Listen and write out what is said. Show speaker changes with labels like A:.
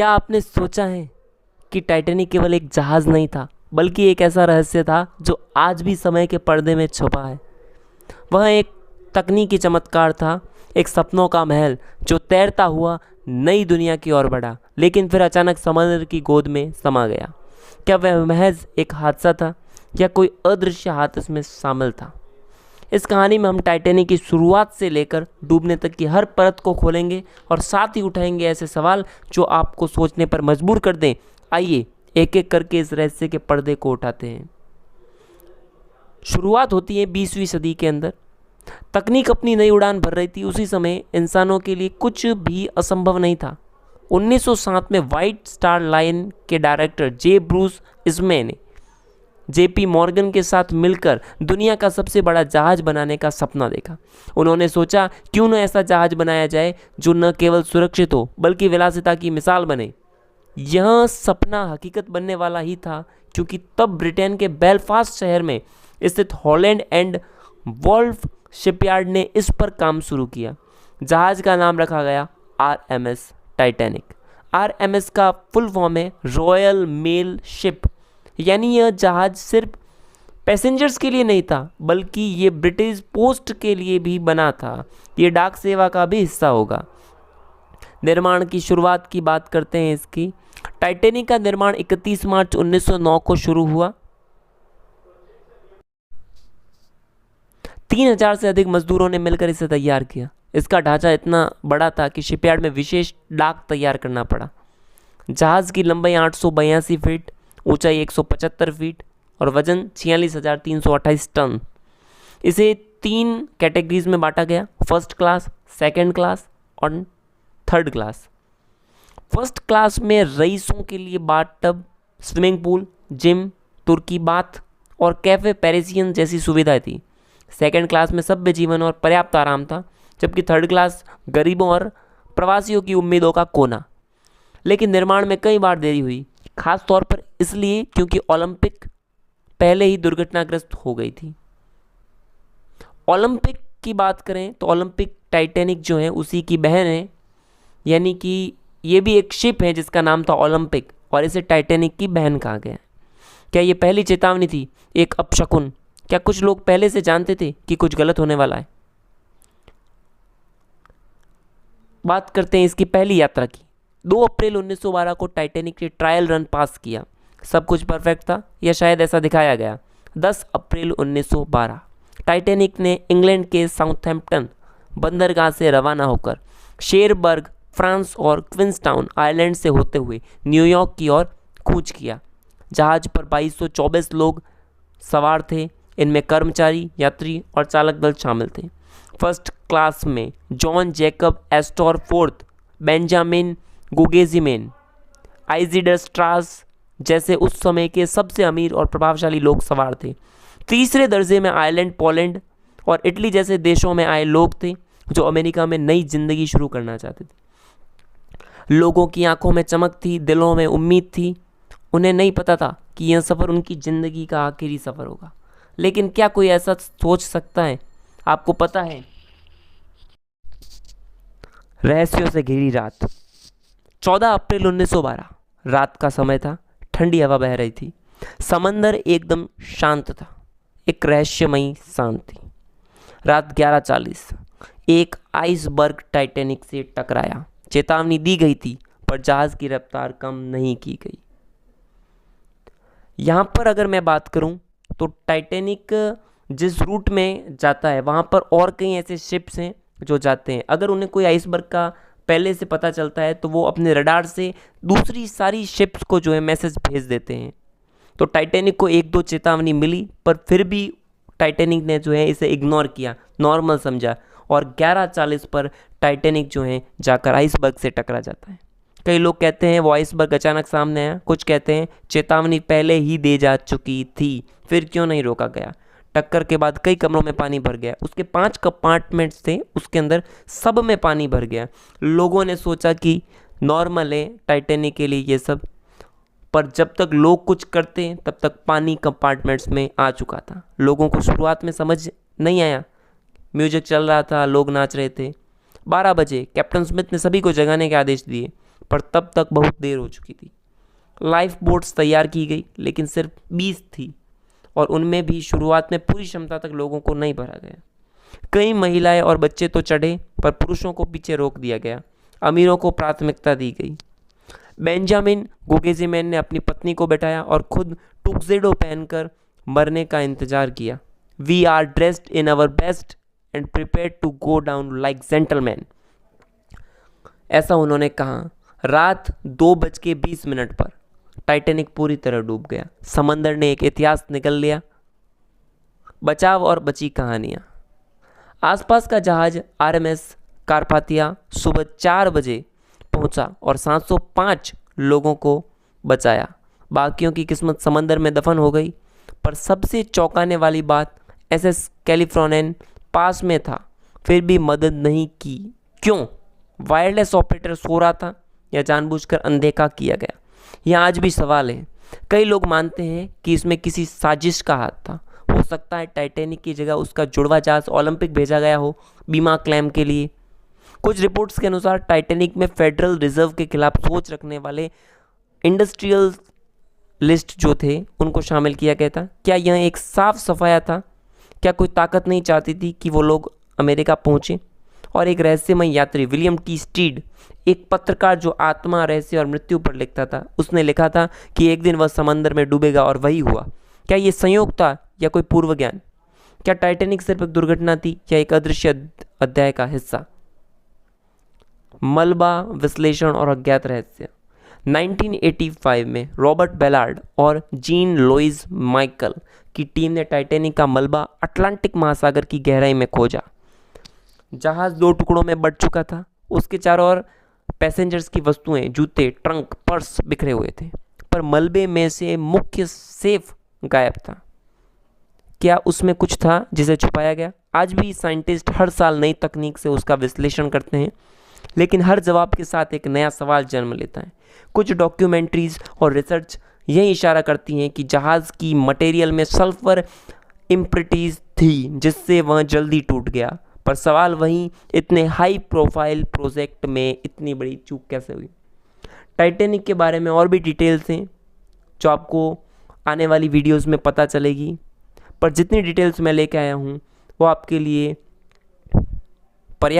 A: क्या आपने सोचा है कि टाइटैनिक केवल एक जहाज़ नहीं था, बल्कि एक ऐसा रहस्य था जो आज भी समय के पर्दे में छुपा है। वह एक तकनीकी चमत्कार था, एक सपनों का महल जो तैरता हुआ नई दुनिया की ओर बढ़ा, लेकिन फिर अचानक समंदर की गोद में समा गया। क्या वह महज एक हादसा था या कोई अदृश्य हाथ इसमें शामिल था? इस कहानी में हम टाइटैनिक की शुरुआत से लेकर डूबने तक की हर परत को खोलेंगे और साथ ही उठाएंगे ऐसे सवाल जो आपको सोचने पर मजबूर कर दें। आइए एक एक करके इस रहस्य के पर्दे को उठाते हैं। शुरुआत होती है 20वीं सदी के अंदर। तकनीक अपनी नई उड़ान भर रही थी। उसी समय इंसानों के लिए कुछ भी असंभव नहीं था। 1907 में व्हाइट स्टार लाइन के डायरेक्टर जे ब्रूस इस्मे ने जेपी मॉर्गन के साथ मिलकर दुनिया का सबसे बड़ा जहाज बनाने का सपना देखा। उन्होंने सोचा क्यों न ऐसा जहाज बनाया जाए जो न केवल सुरक्षित हो बल्कि विलासिता की मिसाल बने। यह सपना हकीकत बनने वाला ही था, क्योंकि तब ब्रिटेन के बेलफास्ट शहर में स्थित हॉलैंड एंड वॉल्फ शिपयार्ड ने इस पर काम शुरू किया। जहाज का नाम रखा गया आरएमएस टाइटैनिक। आरएमएस का फुल फॉर्म है रॉयल मेल शिप, यानी यह जहाज सिर्फ पैसेंजर्स के लिए नहीं था बल्कि ये ब्रिटिश पोस्ट के लिए भी बना था। ये डाक सेवा का भी हिस्सा होगा। निर्माण की शुरुआत की बात करते हैं इसकी। टाइटैनिक का निर्माण 31 मार्च 1909 को शुरू हुआ। 3000 से अधिक मजदूरों ने मिलकर इसे तैयार किया। इसका ढांचा इतना बड़ा था कि शिपयार्ड में विशेष डाक तैयार करना पड़ा। जहाज की लंबाई 882 फीट, ऊंचाई 175 फीट और वजन 46,328 टन। इसे 3 कैटेगरीज में बांटा गया, फर्स्ट क्लास, सेकंड क्लास और थर्ड क्लास। फर्स्ट क्लास में रईसों के लिए बाथटब, स्विमिंग पूल, जिम, तुर्की बाथ और कैफे पेरिसियन जैसी सुविधाएं थी। सेकंड क्लास में सभ्य जीवन और पर्याप्त आराम था, जबकि थर्ड क्लास गरीबों और प्रवासियों की उम्मीदों का कोना। लेकिन निर्माण में कई बार देरी हुई, खास तौर पर इसलिए क्योंकि ओलंपिक पहले ही दुर्घटनाग्रस्त हो गई थी। ओलंपिक की बात करें तो ओलंपिक टाइटैनिक जो है उसी की बहन है, यानी कि ये भी एक शिप है जिसका नाम था ओलंपिक और इसे टाइटैनिक की बहन कहा गया। क्या ये पहली चेतावनी थी, एक अपशकुन? क्या कुछ लोग पहले से जानते थे कि कुछ गलत होने वाला है? बात करते हैं इसकी पहली यात्रा की। 2 अप्रैल 1912 को टाइटैनिक ने ट्रायल रन पास किया। सब कुछ परफेक्ट था, या शायद ऐसा दिखाया गया। 10 अप्रैल 1912 टाइटैनिक ने इंग्लैंड के साउथहैम्पटन बंदरगाह से रवाना होकर शेरबर्ग, फ्रांस और क्वींसटाउन आयरलैंड से होते हुए न्यूयॉर्क की ओर कूच किया। जहाज पर 2224 लोग सवार थे। इनमें कर्मचारी, यात्री और चालक दल शामिल थे। फर्स्ट क्लास में John Jacob Astor fourth, Benjamin Guggenheim, Isidor Straus जैसे उस समय के सबसे अमीर और प्रभावशाली लोग सवार थे। तीसरे दर्जे में आयरलैंड, पोलैंड और इटली जैसे देशों में आए लोग थे जो अमेरिका में नई जिंदगी शुरू करना चाहते थे। लोगों की आंखों में चमक थी, दिलों में उम्मीद थी। उन्हें नहीं पता था कि यह सफ़र उनकी ज़िंदगी का आखिरी सफ़र होगा, लेकिन क्या कोई ऐसा सोच सकता है? आपको पता है, रहस्यों से घिरी रात। 14 अप्रैल 1912 रात का समय था। ठंडी हवा बह रही थी। समंदर एकदम शांत था, एक रहस्यमयी शांति। रात 11:40 एक आइसबर्ग टाइटैनिक से टकराया। चेतावनी दी गई थी, पर जहाज की रफ्तार कम नहीं की गई। यहाँ पर अगर मैं बात करूँ तो टाइटैनिक जिस रूट में जाता है वहाँ पर और कई ऐसे शिप्स हैं जो जाते हैं। अगर उन्हें कोई आइसबर्ग का पहले से पता चलता है तो वो अपने रडार से दूसरी सारी शिप्स को जो है मैसेज भेज देते हैं। तो टाइटैनिक को 1-2 चेतावनी मिली, पर फिर भी टाइटैनिक ने जो है इसे इग्नोर किया, नॉर्मल समझा और 11:40 पर टाइटैनिक जो है जाकर आइसबर्ग से टकरा जाता है। कई लोग कहते हैं वो आइसबर्ग अचानक सामने आया, कुछ कहते हैं चेतावनी पहले ही दे जा चुकी थी, फिर क्यों नहीं रोका गया। टक्कर के बाद कई कमरों में पानी भर गया। उसके 5 कंपार्टमेंट्स थे, उसके अंदर सब में पानी भर गया। लोगों ने सोचा कि नॉर्मल है टाइटैनिक के लिए ये सब, पर जब तक लोग कुछ करते हैं तब तक पानी कंपार्टमेंट्स में आ चुका था। लोगों को शुरुआत में समझ नहीं आया। म्यूजिक चल रहा था, लोग नाच रहे थे। 12 बजे कैप्टन स्मिथ ने सभी को जगाने के आदेश दिए, पर तब तक बहुत देर हो चुकी थी। लाइफ बोट्स तैयार की गई लेकिन सिर्फ 20 थी और उनमें भी शुरुआत में पूरी क्षमता तक लोगों को नहीं भरा गया। कई महिलाएं और बच्चे तो चढ़े पर पुरुषों को पीछे रोक दिया गया। अमीरों को प्राथमिकता दी गई। बेंजामिन गोगेजिमैन ने अपनी पत्नी को बैठाया और खुद टुक्सेडो पहनकर मरने का इंतजार किया। We are dressed in our best and prepared to go down like gentleman, ऐसा उन्होंने कहा। रात 2:20 पर टाइटैनिक पूरी तरह डूब गया। समंदर ने एक इतिहास निकल लिया। बचाव और बची कहानियां। आसपास का जहाज आरएमएस कारपाथिया सुबह 4 बजे पहुंचा और 705 लोगों को बचाया। बाकियों की किस्मत समंदर में दफन हो गई। पर सबसे चौंकाने वाली बात, एसएस कैलिफोर्नियन पास में था फिर भी मदद नहीं की। क्यों? वायरलेस ऑपरेटर सो रहा था या जानबूझकर अनदेखा किया गया? यह आज भी सवाल है। कई लोग मानते हैं कि इसमें किसी साजिश का हाथ था। हो सकता है टाइटैनिक की जगह उसका जुड़वा जहाज ओलंपिक भेजा गया हो बीमा क्लेम के लिए। कुछ रिपोर्ट्स के अनुसार टाइटैनिक में फेडरल रिजर्व के खिलाफ सोच रखने वाले इंडस्ट्रियल लिस्ट जो थे उनको शामिल किया गया था। क्या यह एक साफ सफाया था? क्या कोई ताकत नहीं चाहती थी कि वो लोग अमेरिका पहुंचे? और एक रहस्यमय यात्री विलियम टी स्टीड, एक पत्रकार जो आत्मा, रहस्य और मृत्यु पर लिखता था, उसने लिखा था कि एक दिन वह समंदर में डूबेगा और वही हुआ। क्या ये संयोग था या कोई पूर्व ज्ञान? क्या टाइटैनिक सिर्फ एक दुर्घटना थी या एक अदृश्य अध्याय का हिस्सा? मलबा विश्लेषण और अज्ञात रहस्य। 1985 में रॉबर्ट बेलार्ड और जीन लुइस माइकल की टीम ने टाइटैनिक का मलबा अटलांटिक महासागर की गहराई में खोजा। जहाज 2 टुकड़ों में बंट चुका था। उसके चारों ओर पैसेंजर्स की वस्तुएं, जूते, ट्रंक, पर्स बिखरे हुए थे, पर मलबे में से मुख्य सेफ गायब था। क्या उसमें कुछ था जिसे छुपाया गया? आज भी साइंटिस्ट हर साल नई तकनीक से उसका विश्लेषण करते हैं, लेकिन हर जवाब के साथ एक नया सवाल जन्म लेता है। कुछ डॉक्यूमेंट्रीज और रिसर्च यही इशारा करती हैं कि जहाज़ की मटेरियल में सल्फर इम्प्रिटीज थी जिससे वह जल्दी टूट गया। पर सवाल वहीं, इतने हाई प्रोफाइल प्रोजेक्ट में इतनी बड़ी चूक कैसे हुई? टाइटैनिक के बारे में और भी डिटेल्स हैं जो आपको आने वाली वीडियोस में पता चलेगी, पर जितनी डिटेल्स मैं लेके आया हूँ वो आपके लिए पर्याप्त